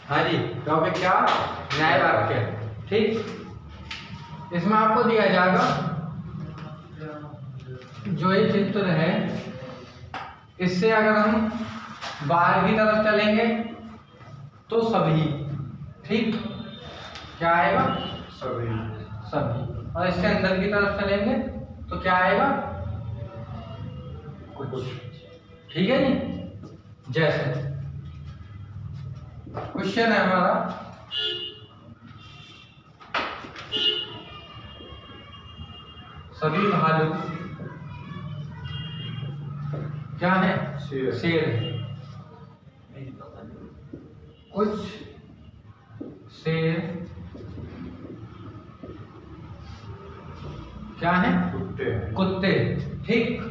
हाँ जी, टॉपिक क्या? न्याय वाक्य। ठीक, इसमें आपको दिया जाएगा जो ये चित्र है, इससे अगर हम बाहर की तरफ चलेंगे तो सभी। ठीक, क्या आएगा? सभी। सभी। और इसके अंदर की तरफ चलेंगे तो क्या आएगा? कुछ। ठीक है जी। जैसे क्वेश्चन है हमारा, सभी भालू क्या है? शेर है। कुछ शेर क्या है? कुत्ते। ठीक,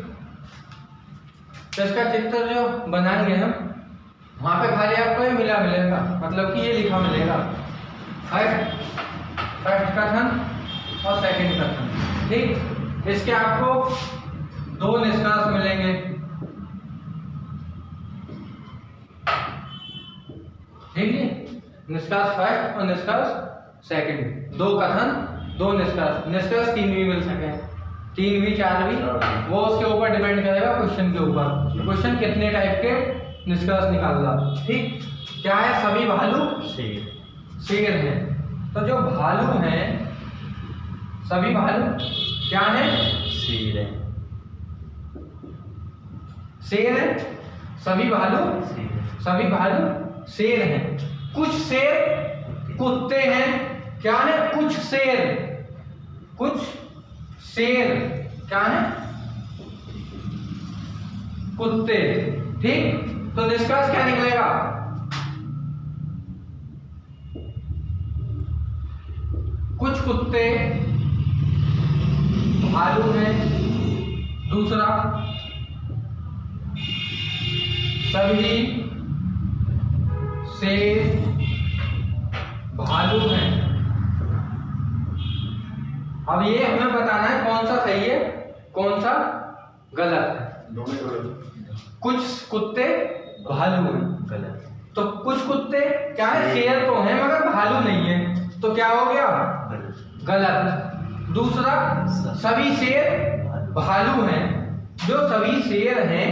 तो इसका चित्र जो बनाएंगे हम, वहां पे खाली आपको ये मिलेगा, मतलब कि ये लिखा मिलेगा फर्स्ट कथन और सेकंड कथन। ठीक, इसके आपको दो निष्कर्ष मिलेंगे। ठीक है, निष्कर्ष फर्स्ट और निष्कर्ष सेकंड, दो कथन दो निष्कर्ष। निष्कर्ष तीन भी मिल सके, तीन भी चार भी, वो उसके ऊपर डिपेंड करेगा क्वेश्चन के ऊपर, क्वेश्चन कितने टाइप के निष्कर्ष निकाल रहा। ठीक, क्या है? सभी भालू शेर है। तो जो भालू हैं, सभी भालू क्या है? शेर है। सभी भालू शेर हैं। कुछ शेर कुत्ते हैं। क्या है? कुछ शेर क्या है? कुत्ते। ठीक, तो निष्कर्ष क्या निकलेगा? कुछ कुत्ते भालू हैं। दूसरा, सभी शेर भालू हैं। अब ये हमें बताना है कौन सा सही है कौन सा गलत है। दोनों गलत। कुछ कुत्ते भालू हैं, गलत। तो कुछ कुत्ते क्या है? शेर तो हैं मगर भालू नहीं है, तो क्या हो गया? गलत। दूसरा, सभी शेर भालू हैं। जो सभी शेर हैं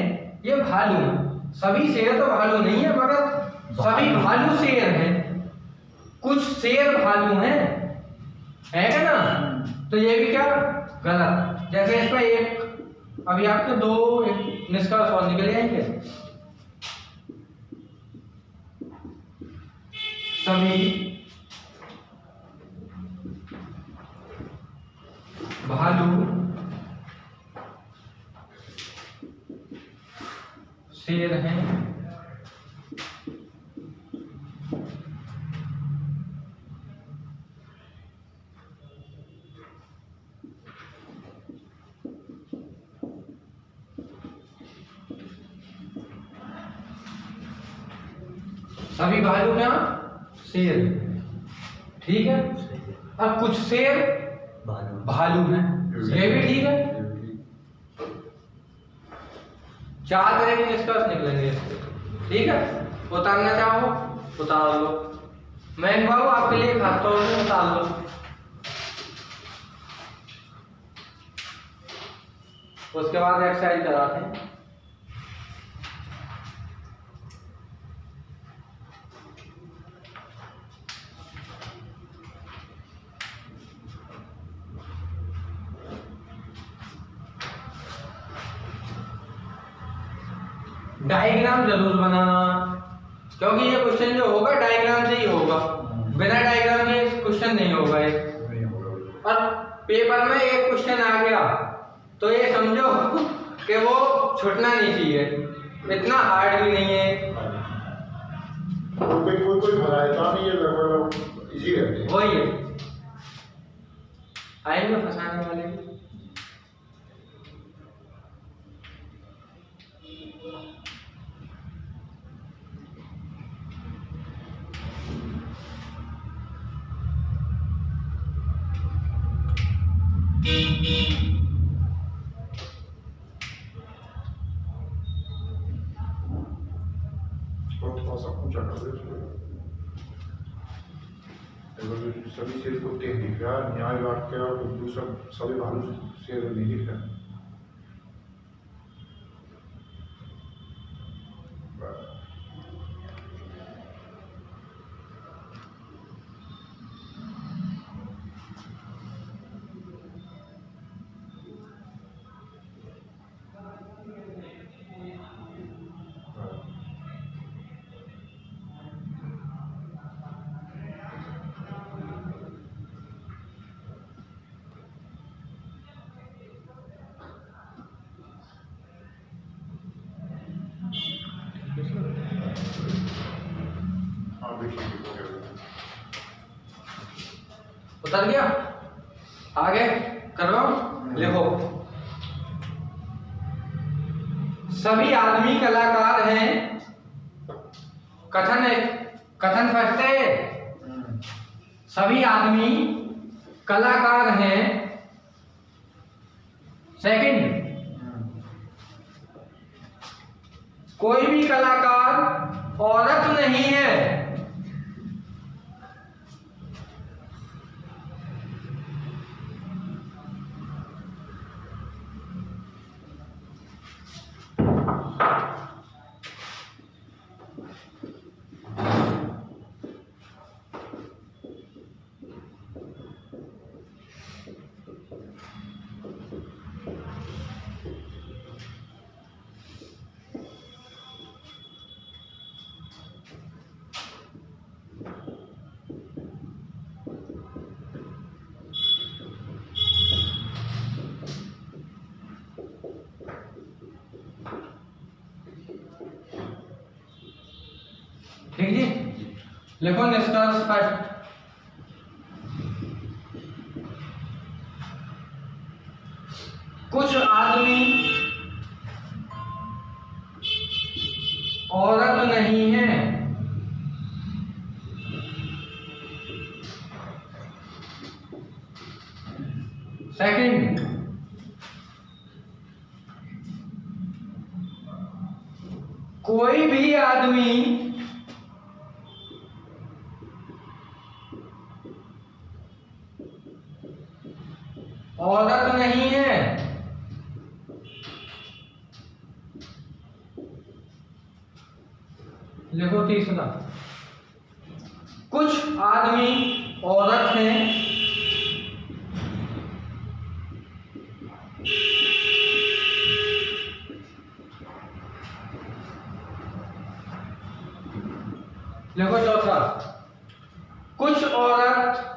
ये भालू हैं। सभी शेर तो भालू नहीं है मगर सभी भालू शेर हैं। कुछ शेर भालू हैं, है क्या ना? तो ये भी क्या? गलत। जैसे इसमें एक अभी आपके दो निष्कर्ष और निकले आएंगे। सभी भालू शेर हैं। सभी भालू क्या? शेर। ठीक है, अब कुछ शेर भालू हैं, ये भी ठीक है। चार तरह के निष्कर्ष निकलेंगे इससे। ठीक है, उतारना चाहो उतार लो। मैं बाबू आपके लिए खास तौर से उतार लो। उसके बाद एक्सरसाइज कराते हैं। डायग्राम जरूर बनाना, क्योंकि ये क्वेश्चन जो होगा डायग्राम से ही होगा, बिना डायग्राम के क्वेश्चन नहीं होगा ये। और पेपर में एक क्वेश्चन आ गया तो ये समझो कि वो छूटना नहीं चाहिए, इतना हार्ड भी नहीं है। कोई भराता नहीं है, लगभग इजी रहते हैं। वही है, आएंगे फंसाने वाले। थोड़ा सा ऊंचा कर दे। सभी शेर कुत्ते हैं दिख रहा, न्याय वाक्य और दूसरा सभी भालू शेर नहीं दिख रहा। उतर गया? आगे करवाओ, लिखो। सभी आदमी कलाकार हैं। कथन फर्स्ट है। सभी आदमी कलाकार हैं। सेकंड, कोई भी कलाकार औरत नहीं है। ठीक जी, लिखो निष्कर्ष फर्स्ट। कुछ आदमी औरत नहीं है। सेकंड, कोई भी आदमी औरत नहीं है। लिखो तीसरा, कुछ आदमी औरत हैं। लिखो चौथा, कुछ औरत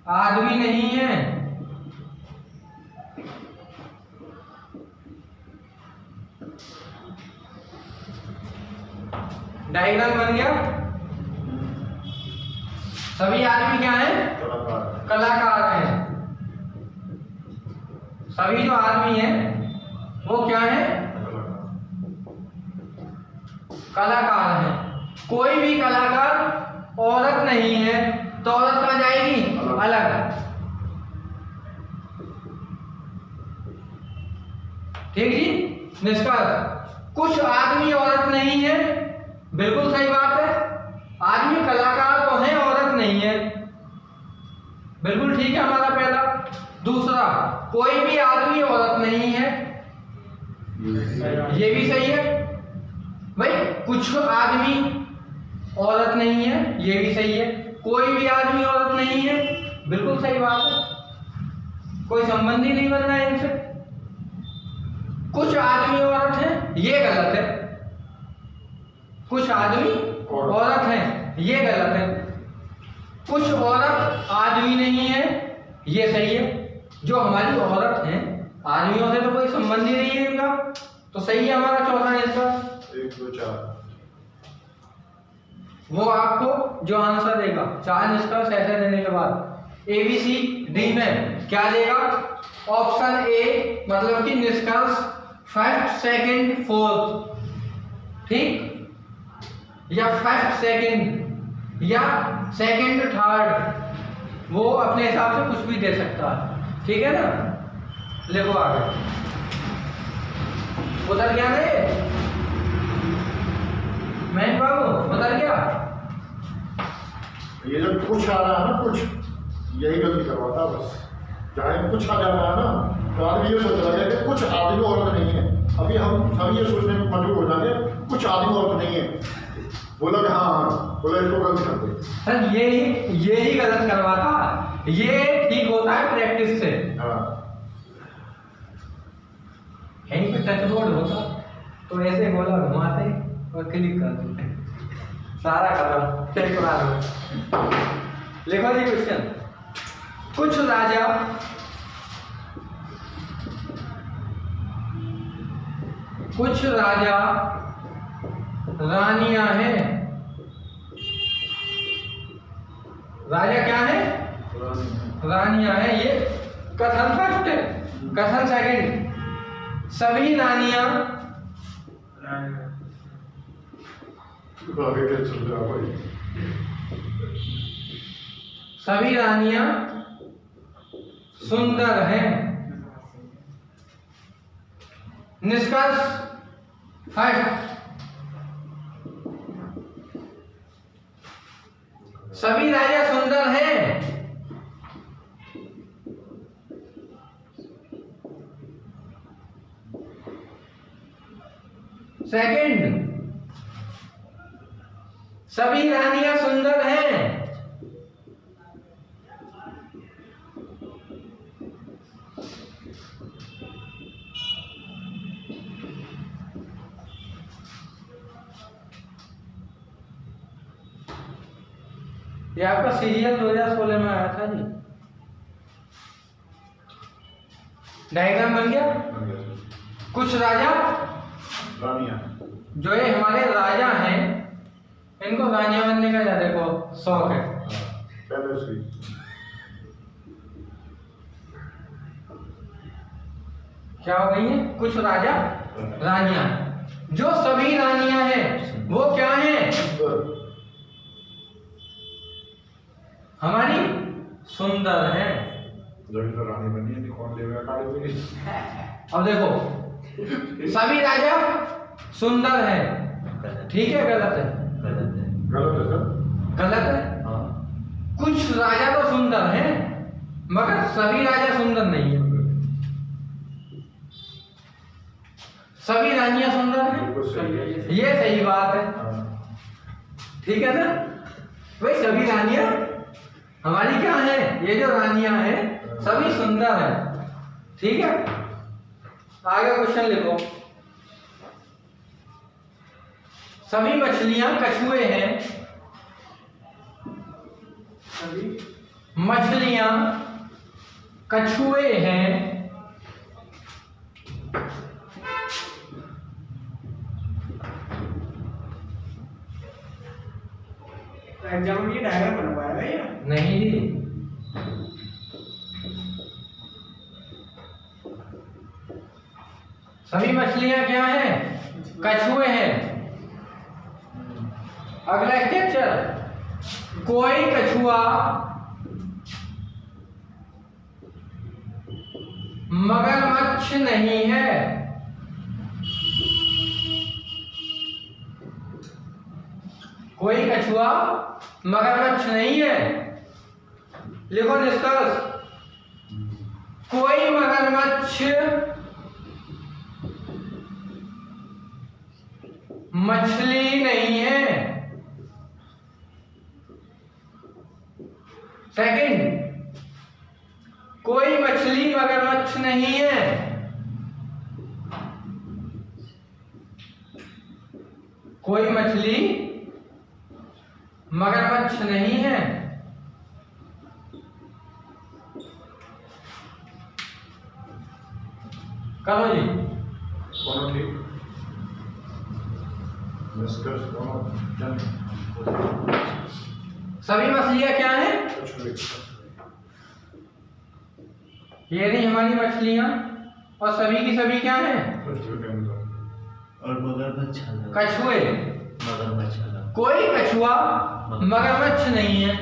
आदमी नहीं है। डायग्राम बन गया। सभी आदमी क्या हैं? कलाकार हैं। सभी जो आदमी हैं वो क्या हैं? कलाकार हैं। कोई भी कलाकार औरत नहीं है, तो औरत कहाँ जाएगी? अलग। ठीक जी, निष्कर्ष, कुछ आदमी औरत नहीं है, बिल्कुल सही बात है। आदमी कलाकार तो है, औरत नहीं है, बिल्कुल ठीक है हमारा पहला। दूसरा, कोई भी आदमी औरत नहीं है, ये भी सही है भाई। कुछ आदमी औरत नहीं है, ये भी सही है। कोई भी आदमी औरत नहीं है, बिल्कुल सही बात है, कोई संबंध ही नहीं बनना है इनसे। कुछ आदमी औरत हैं, ये गलत है। कुछ आदमी औरत हैं, ये गलत है। कुछ औरत आदमी नहीं है, ये सही है। जो हमारी औरत हैं, आदमियों से तो कोई संबंध ही नहीं है इनका, तो सही है हमारा चौथा निष्कर्ष। 1 2 4 वो आपको जो आंसर देगा 4 निष्कर्ष ऐसे देने के बाद ABCD में क्या देगा? ऑप्शन ए, मतलब कि निष्कर्ष फर्स्ट सेकंड फोर्थ, ठीक, या फर्स्ट सेकंड या सेकंड थर्ड, वो अपने हिसाब से कुछ भी दे सकता है, ठीक है ना। लिखो आगे, उधर क्या है मैन बाबू, उधर क्या ये जब कुछ आ रहा है ना, कुछ यही गलती करवाता है बस। चाहे कुछ आ जाता है ना, तो आदमी ये सोच रहा है कि कुछ आदमी औरत नहीं है। अभी हम सभी ये सोचने में मजबूर हो जाएंगे कुछ आदमी औरत नहीं है। बोला कि हाँ, बोला इसको गलत कर दे सर। ये ही गलत करवाता, ये ठीक होता है प्रैक्टिस से। हाँ, यहीं पे टच बोर्ड होता तो ऐसे गोला घुमाते और क्लिक कर देते, सारा खत्म एक बार में। लिखो जी क्वेश्चन। कुछ राजा रानियां हैं। राजा क्या है? रानियां हैं। ये कथन फर्स्ट है, कथन सेकंड। सभी रानियां आगे क्या चल रहा है भाई? सभी रानियां सुंदर हैं। निष्कर्ष फर्स्ट, सभी राजा सुंदर हैं। सेकंड, सभी रानियां सुंदर हैं। ये आपका सीरियल 2016 में आया था जी। डायग्राम बन गया। कुछ राजा रानियां, जो ये हमारे राजा हैं, इनको रानियां बनने का या देखो शौक है। पहले से क्या हो गई है? कुछ राजा रानियां। जो सभी रानियां हैं वो क्या हैं? हमारी सुंदर हैं। रानी बनी है, कौन लेगा काली बनी? अब देखो, सभी राजा सुंदर हैं, ठीक है गलत है? गलत है सर। गलत है। कुछ राजा तो सुंदर हैं मगर सभी राजा सुंदर नहीं है। सभी रानियां सुंदर हैं, ये सही बात है, ठीक है ना भाई? सभी रानियां हमारी क्या है? ये जो रानियां हैं सभी सुंदर हैं, ठीक है? आगे क्वेश्चन लिखो। सभी मछलियां कछुए हैं। सभी मछलियां कछुए हैं। एग्जाम में ये डायग्राम बनवाया है या नहीं जी, सभी मछलियां क्या हैं? कछुए हैं। अगला स्ट्रक्चर, कोई कछुआ मगरमच्छ नहीं है। कोई कछुआ मगरमच्छ नहीं है। लिखो निष्कर्ष, कोई मगरमच्छ मछली नहीं है। सेकंड, कोई मछली मगरमच्छ नहीं है। कोई मछली मगरमच्छ नहीं है। करो जी। कौन ठीक? निष्कर्ष कौन? सभी मछलियां क्या हैं? ये रही हमारी मछलियां, और सभी की सभी क्या हैं? और मगरमच्छ कछुए। मगरमच्छ कोई कछुआ मगरमच्छ नहीं है।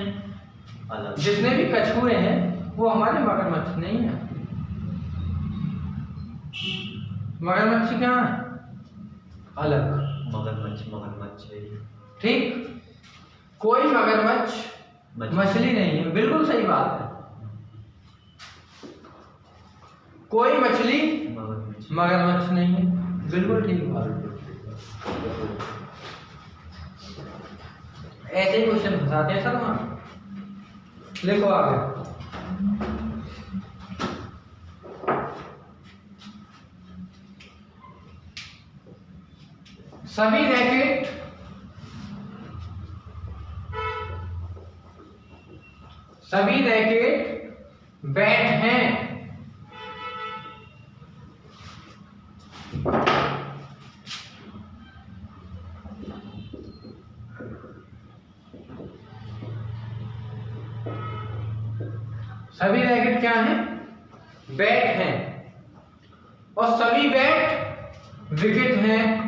अलग। जितने भी कछुए हैं वो हमारे मगरमच्छ नहीं है। मगरमच्छ क्या है? अलग। मगरमच्छ मगरमच्छ है। ठीक, कोई मगरमच्छ मछली नहीं है, बिल्कुल सही बात है। कोई मछली मगरमच्छ मगरमच्छ नहीं है, बिल्कुल ठीक बात है। ऐसे ही क्वेश्चन फंसाते हैं सर वहाँ। लिखो आगे। सभी रैकेट बैट हैं। सभी रैकेट क्या हैं? बैट हैं। और सभी बैट विकेट हैं।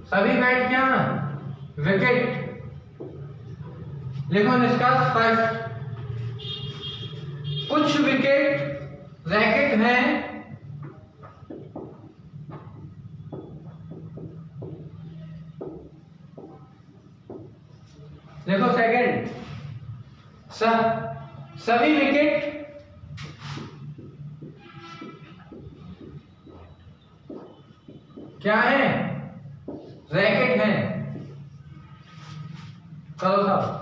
सभी बैट क्या हैं? विकेट। लिखो निष्कर्ष फर्स्ट। कुछ विकेट रैकेट हैं। देखो सेकंड, सभी विकेट क्या है? रैकेट हैं। करो साहब।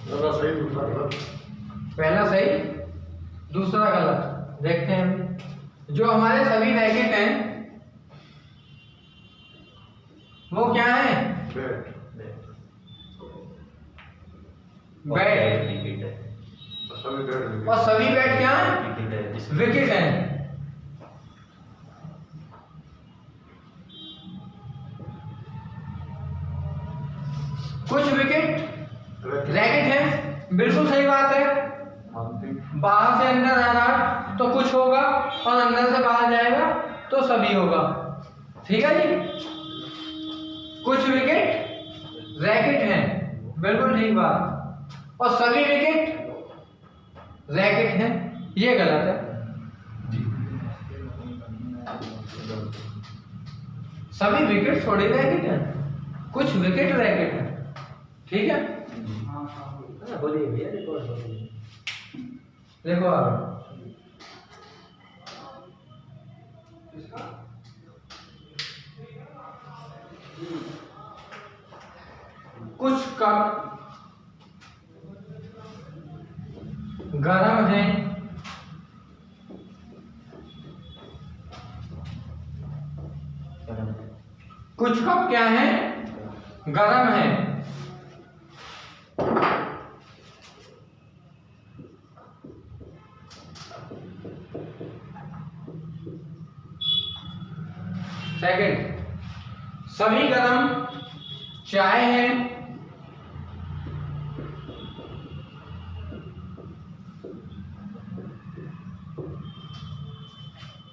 पहला सही दूसरा गलत। पहला सही दूसरा गलत। देखते हैं जो हमारे सभी रैकेट हैं वो क्या है? बैट। बैट। विकेट है। सभी बैट और सभी बैट क्या है? विकेट है। विकेट हैं। कुछ विकेट रैकेट हैं, बिल्कुल सही बात है। बाहर से अंदर आ रहा तो कुछ होगा और अंदर से बाहर जाएगा तो सभी होगा। ठीक है जी। कुछ विकेट रैकेट हैं, बिल्कुल ठीक बात। और सभी विकेट रैकेट हैं, ये गलत है। सभी विकेट थोड़ी रैकेट हैं, कुछ विकेट रैकेट हैं। ठीक है, बोलिए भैया। देखो आप कुछ कप गरम है। कुछ कप क्या है? गरम है। सेकंड, सभी गरम चाय है।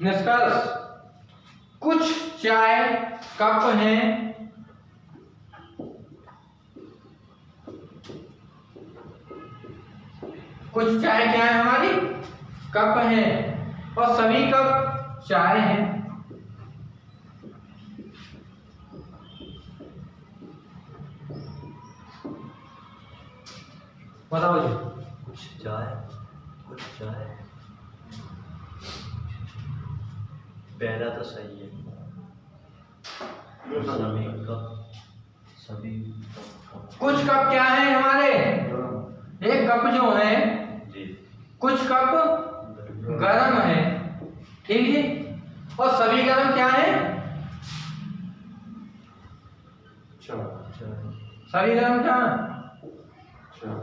निष्कर्ष, कुछ चाय कप हैं। कुछ चाय क्या है हमारी? कप हैं। और सभी कप चाय हैं। बताओ जी। कुछ चाय, कुछ चाय। पहला तो सही है। सभी कप, सभी कप। कुछ कप क्या है हमारे? एक कप जो है, जी। कुछ कप गरम है। ठीक है। और सभी गरम क्या है? सभी गरम क्या है?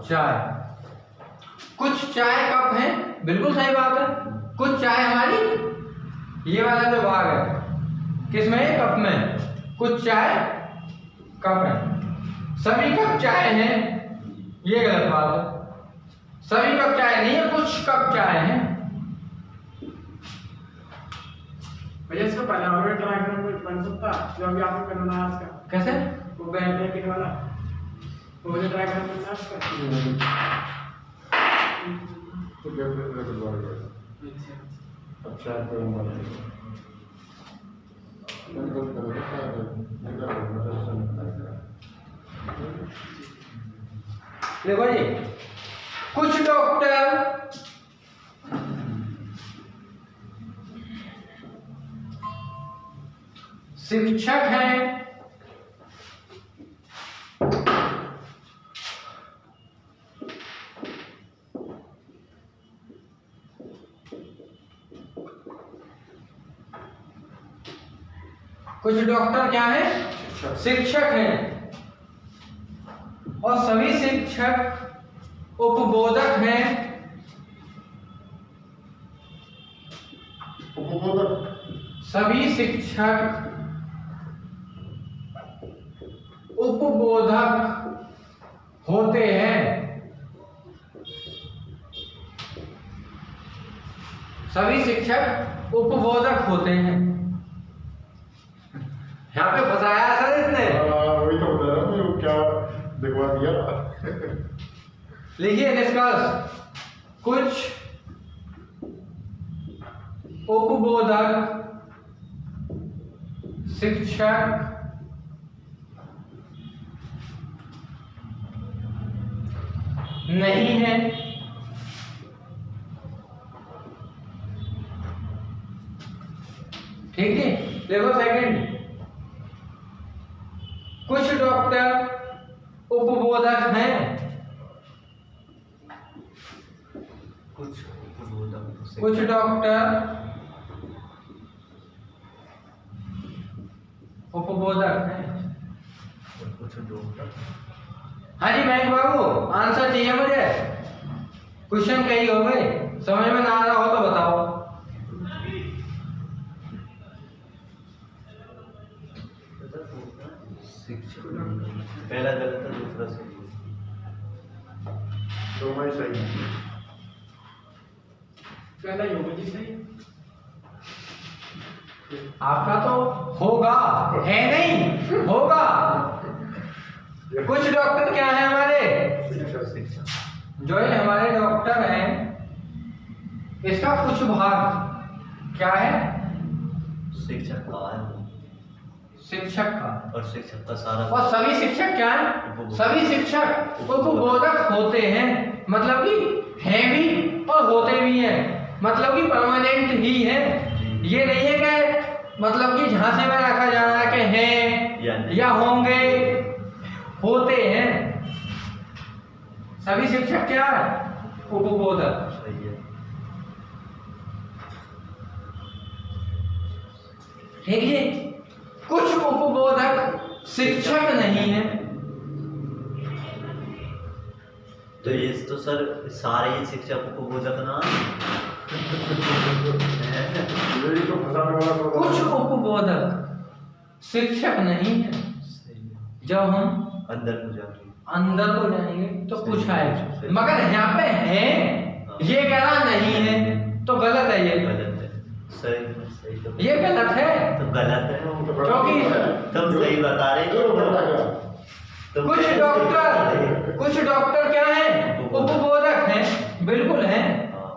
चाय। कुछ चाय कप है, बिल्कुल सही बात है। कुछ चाय हमारी, ये वाला जो भाग है किसमें? कप में। कुछ चाय कप है। सभी कप चाय हैं, ये गलत बात है। सभी कप चाय नहीं है, कुछ कप चाय है। भैया इसको पहला और ट्राई करना बन सकता जो अभी आपने करना है आज का। कैसे? वो बैठ के वाला वो मुझे ट्राई करना है आज का। तो अच्छा तो देखो जी, कुछ डॉक्टर शिक्षक हैं, कुछ डॉक्टर क्या है? शिक्षक हैं, और सभी शिक्षक उपबोधक हैं। उपबोधक सभी शिक्षक उपबोधक होते हैं। सभी शिक्षक उपबोधक होते हैं। यहाँ पे फंसाया सर इसने। वही तो बता रहा हूँ, क्या दिखवा दिया। लिखिए निष्कर्ष, कुछ उपबोधक शिक्षक नहीं है, ठीक है। देखो सेकंड, कुछ डॉक्टर उपबोधक हैं, कुछ उपबोधक से कुछ डॉक्टर उपबोधक हैं। और कुछ डॉक्टर। हाँ जी महेश बाबू, आंसर चाहिए मुझे। क्वेश्चन कई हो गए, समझ में ना आ रहा हो तो बताओ। शिक्षक पहला गलत है, दूसरा सही है। दोनों ही सही है। पहला ही होगा जी सही। आपका तो होगा, है नहीं, होगा। कुछ डॉक्टर क्या है हमारे? शिक्षक जो ये हमारे डॉक्टर हैं, इसका कुछ भाग क्या है? शिक्षक का है शिक्षक का। और शिक्षक का सारा और सभी शिक्षक क्या है? सभी शिक्षक उपबोधक होते हैं, मतलब कि हैं भी और होते भी हैं, मतलब कि परमानेंट ही है। ये नहीं है कि मतलब कि झांसे में रखा जा रहा है कि हैं या होंगे, होते हैं। सभी शिक्षक क्या है? उपबोधक। सही है। ठीक है। कुछ उपबोधक शिक्षक नहीं है। तो ये तो सर सारे ही शिक्षक उपबोधक ना यही तो फंसाने वाला तो कुछ उपबोधक शिक्षक नहीं है। सही है। जब हम अंदर को जाके अंदर को जाएंगे तो कुछ सही। आएगा, मगर यहाँ पे है, ये कह रहा नहीं है, तो गलत है ये। गलत है। सही सही तो ये गलत है, तो गलत है। क्योंकि तुम सही बता रहे ये तो बता गया। तुम कुछ डॉक्टर क्या है? उपबोधक हैं, बिल्कुल हैं। हाँ।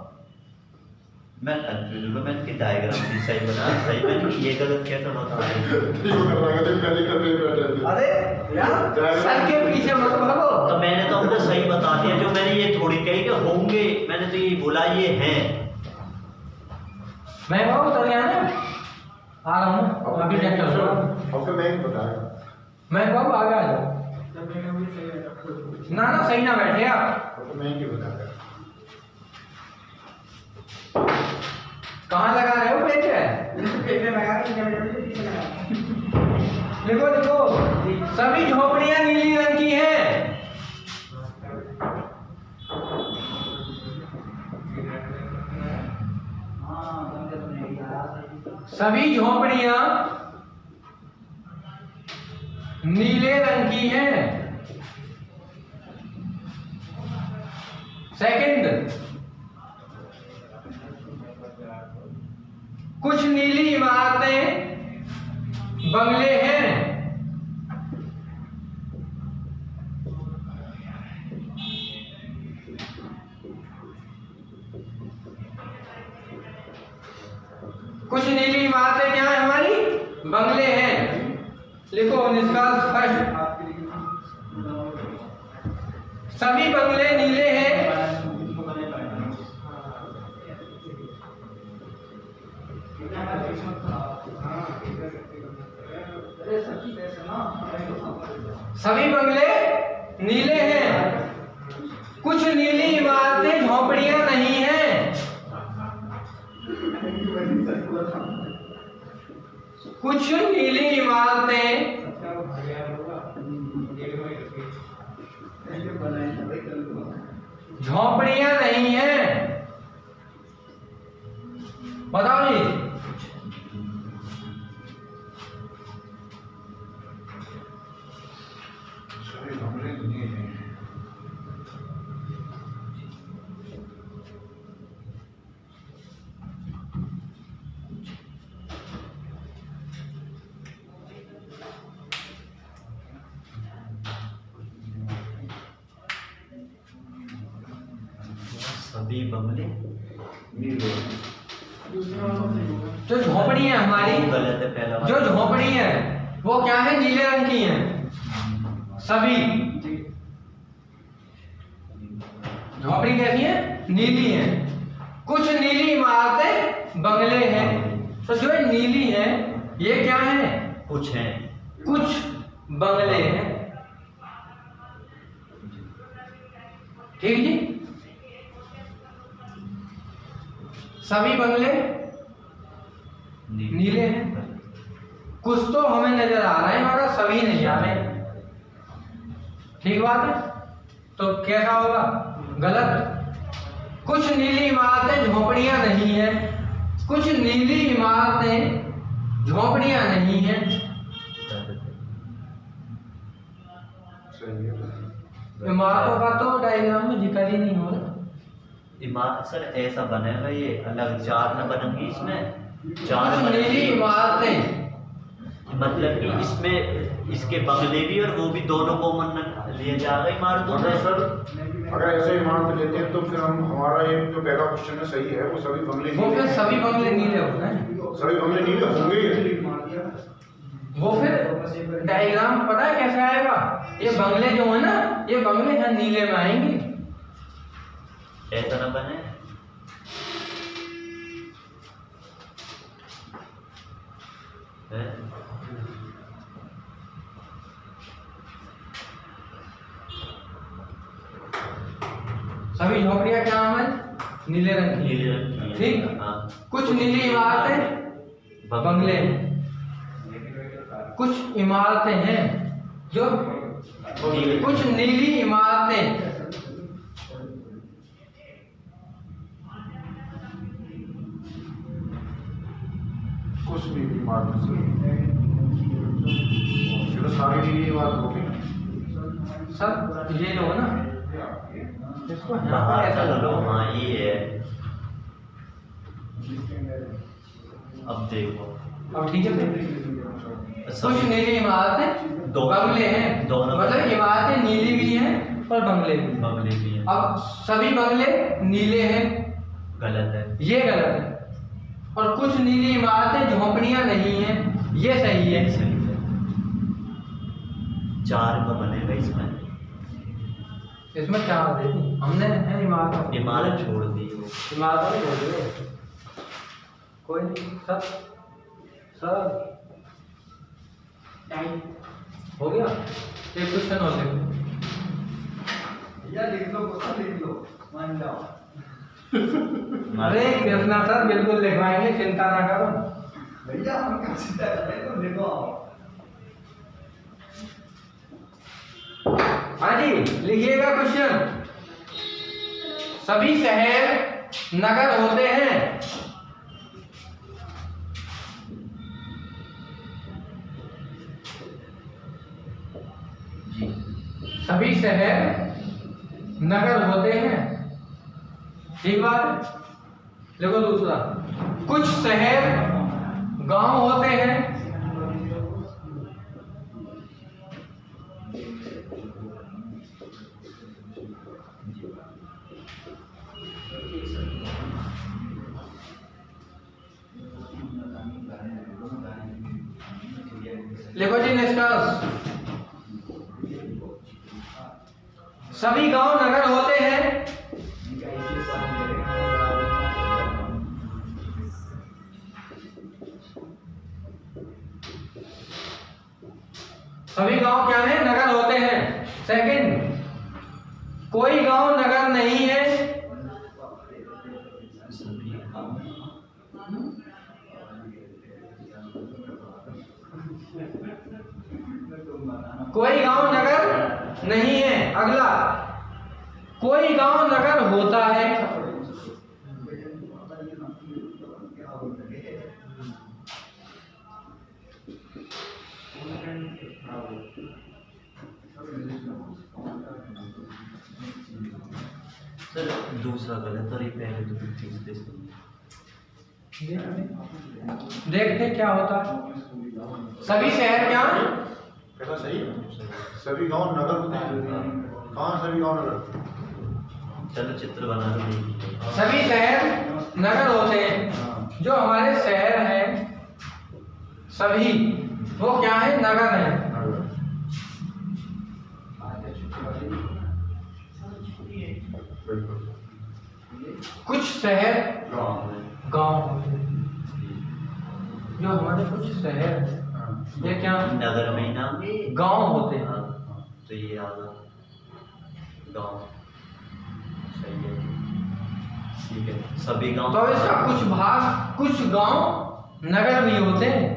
मैं कंफ्यूज हूँ, मैं इनकी डायग्राम भी सही बना, सही मैंने ये गलत कैसे बता रहे हैं? ठीक हो कर रहा है, पहले कर रहे बैठे। अरे यार सर के पीछे मत भागो। तो मैंने तो अपने सही बता दिया, जो मैंने ये थोड़ी कही कि होंगे, मैंने तो ये बोला ये हैं। मैं बाबू उतर गया ना, आ रहा हूँ अभी चेक कर लो। अब तो मैं ही बताया। मैं बाबू आगे आ जाओ। जब मैंने भी सही है। ना ना सही ना बैठे आप। अब तो मैं ही बताया। कहाँ लगा रहे हो पेच? पहले लगा के जब जब पीछे लगा। देखो देखो, सभी झोपड़ियां नीली रंग की हैं। सभी झोपड़ियां नीले रंग की हैं। सेकंड, कुछ नीली इमारतें बंगले हैं। कुछ नीली इमारतें क्या है हमारी? बंगले हैं। लिखो निष्कर्ष फर्स्ट। सभी बंगले नीले हैं। सभी बंगले नीले हैं। कुछ नीली इमारतें झोपड़ियां नहीं हैं। कुछ नीली इमारतें झोपड़ियां नहीं हैं। बताओ जी। सभी बंगले नीले हैं। सभी बंगले नीले दूसरा वाला सही होगा। जो झोपड़ी है हमारी, गलत है पहला वाला। जो झोपड़ी है वो क्या है? नीले रंग की है। सभी झोपड़ी कैसी है? नीली है। कुछ नीली इमारतें बंगले हैं। तो जो नीली है ये क्या है? कुछ है। कुछ बंगले हैं। ठीक जी। सभी बंगले नीले हैं। कुछ तो हमें नजर आ रहे हैं मगर सभी नहीं आ रहे। ठीक बात है। तो कैसा होगा? गलत। कुछ नीली इमारतें झोपड़ियां नहीं है। कुछ नीली इमारतें झोपड़ियां नहीं है। सही है। इमारतों का तो डायग्राम में जिक्र ही नहीं हो रहा। इमारत सर ऐसा बनेगा, ये अलग चार न बनेंगी इसमें। चार कुछ नीली इमारतें, मतलब कि इसमें इसके बंगले भी और वो भी दोनों कॉमन लिए जा रहे इमारतों अगर में। सर अगर ऐसे इमारत लेते हैं तो फिर हम हमारा ये जो पहला क्वेश्चन है सही है, वो सभी बंगले वो नीले फिर हैं। सभी बंगले नीले होते हैं। सभी बंगले नीले होंगे ही। वो फिर डायग्राम पता है कैसे आएगा? ये बंगले जो है ना, ये बंगले हैं नीले में आएंगे। ऐसा न बने। है? सभी झोपड़ियां क्या है? नीले रंग की। नीले रंग की है। ठीक। हाँ। कुछ नीली इमारतें बंगले हैं। कुछ इमारतें हैं जो कुछ नीली इमारतें कुछ नीली इमारत फिर सारी नीली इमारत होगी। सब ये जो है ना, इसको यहाँ बाहर पे ऐसा चलो। लो। हाँ ये है। अब देखो अब ठीक है फिर। कुछ नीली इमारतें दो बंगले हैं। दोनों मतलब इमारतें नीली भी हैं और बंगले भी हैं। बंगले भी हैं। अब सभी बंगले नीले हैं, गलत है। ये गलत है। और कुछ नीली इमारतें झोपड़ियां नहीं हैं, ये सही है। सही है। चार का बनेगा इसमें। इसमें चार दे दी हमने, है इमारत। इमारत छोड़ दी वो। इमारत छोड़ दो, कोई नहीं। सब सब टाइम हो गया। एक क्वेश्चन और देखो। या लिख लो, क्वेश्चन लिख लो, मान जाओ। अरे कृष्णा सर बिल्कुल लिखवाएंगे, चिंता ना करो। भैया हम क्या चिंता कर रहे हैं, तो लिखो आओ। हाँ जी, लिखिएगा क्वेश्चन। सभी शहर नगर होते हैं। सभी शहर नगर होते हैं। ठीक बात है। देखो दूसरा, कुछ शहर गांव होते हैं। लिखो जी निष्कर्ष। सभी गांव नगर होते हैं। सभी गांव क्या है? नगर होते हैं। सेकंड, कोई गांव नगर नहीं है। कोई गांव नगर नहीं है। अगला, कोई गांव नगर होता है। सर दूसरा गलत और ये पहले तो ठीक से देखते क्या होता है। सभी शहर क्या? कहना सही है, सभी गांव नगर होते हैं। कहाँ सभी गांव नगर? चलो चित्र बना लो। सभी शहर नगर होते हैं। जो हमारे शहर हैं सभी, वो क्या है? नगर है। कुछ शहर गांव, जो हमारे कुछ शहर हैं, ये क्या? नगर में ना गांव होते हैं। तो ये आधा गांव सही है, ठीक है। सभी गांव तो इसका कुछ भाग, कुछ गांव नगर भी होते हैं।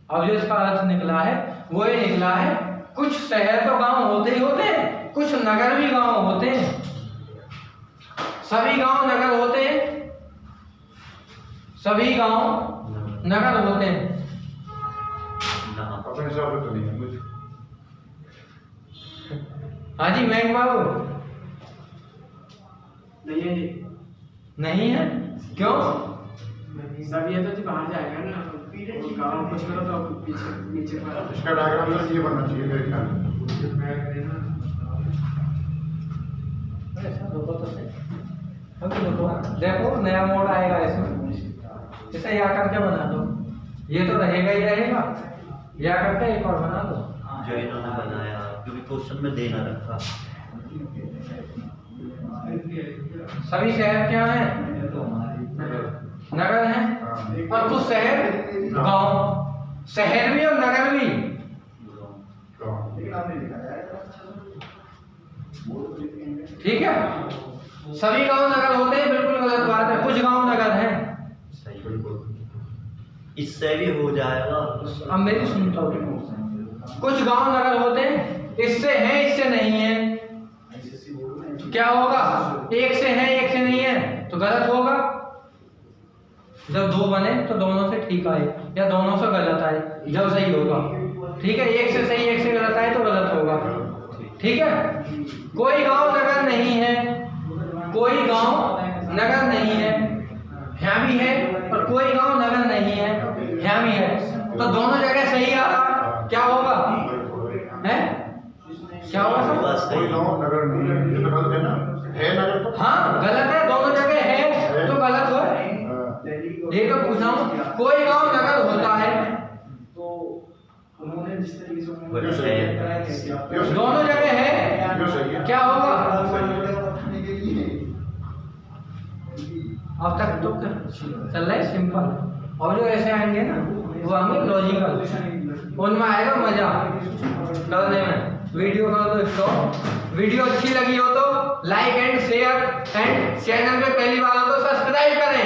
अब जो इसका अर्थ निकला है वो ये निकला है, कुछ शहर तो गांव होते ही होते हैं, कुछ नगर भी गांव होते हैं। सभी गांव नगर होते हैं। सभी गांव नगर होते हैं। अपने हिसाब से तो नहीं है कुछ। हाँ जी मैंग बाबू, नहीं है जी, नहीं है? क्यों? सब ये तो जी बाहर जाएगा ना, गाँव कुछ करो तो पीछे नीचे पर इसका डायग्राम सर ये बनना चाहिए मेरे ख्याल में। ऐसा देखो तो सही। देखो नया मोड आएगा इसमें, इसे या करके बना दो। ये तो रहेगा ही रहेगा, या करके एक और बना दो। जो इन्होंने बनाया, क्योंकि क्वेश्चन में देना रखा। सभी शहर क्या है? नगर है। और कुछ शहर गांव। शहर भी और नगर भी। ठीक है, सभी गांव नगर होते हैं, बिल्कुल गलत बात है। कुछ गांव नगर हैं। सही, इससे भी हो जाएगा। अब मेरी सुनता हूँ, कुछ गांव नगर होते हैं, इससे हैं इससे नहीं है। क्या होगा? एक से है एक से नहीं है तो गलत होगा। जब दो बने तो दोनों से ठीक आए या दोनों से गलत आए, जब सही होगा। ठीक है, एक से सही एक से गलत आए तो गलत होगा। ठीक है, कोई गांव नगर नहीं है। कोई गांव नगर नहीं है। यहाँ भी है और कोई गांव नगर नहीं है, यहाँ भी है। तो दोनों जगह सही आ रहा, क्या होगा? है क्या होगा सर? कोई गांव नगर नहीं है, ये तो गलत है ना? है नगर तो? हाँ गलत है, दोनों जगह है तो गलत हो। ये तो पूछा हूँ, कोई गांव नगर होता है, दोनों जगह है, क्या होगा? अब तक तो चल रहा है सिंपल, और जो ऐसे आएंगे ना वो आएंगे लॉजिकल, उनमें आएगा मजा करने में। वीडियो कर दो स्टॉप। वीडियो अच्छी लगी हो तो like and share, and channel पे पहली बार हो तो सब्सक्राइब करें।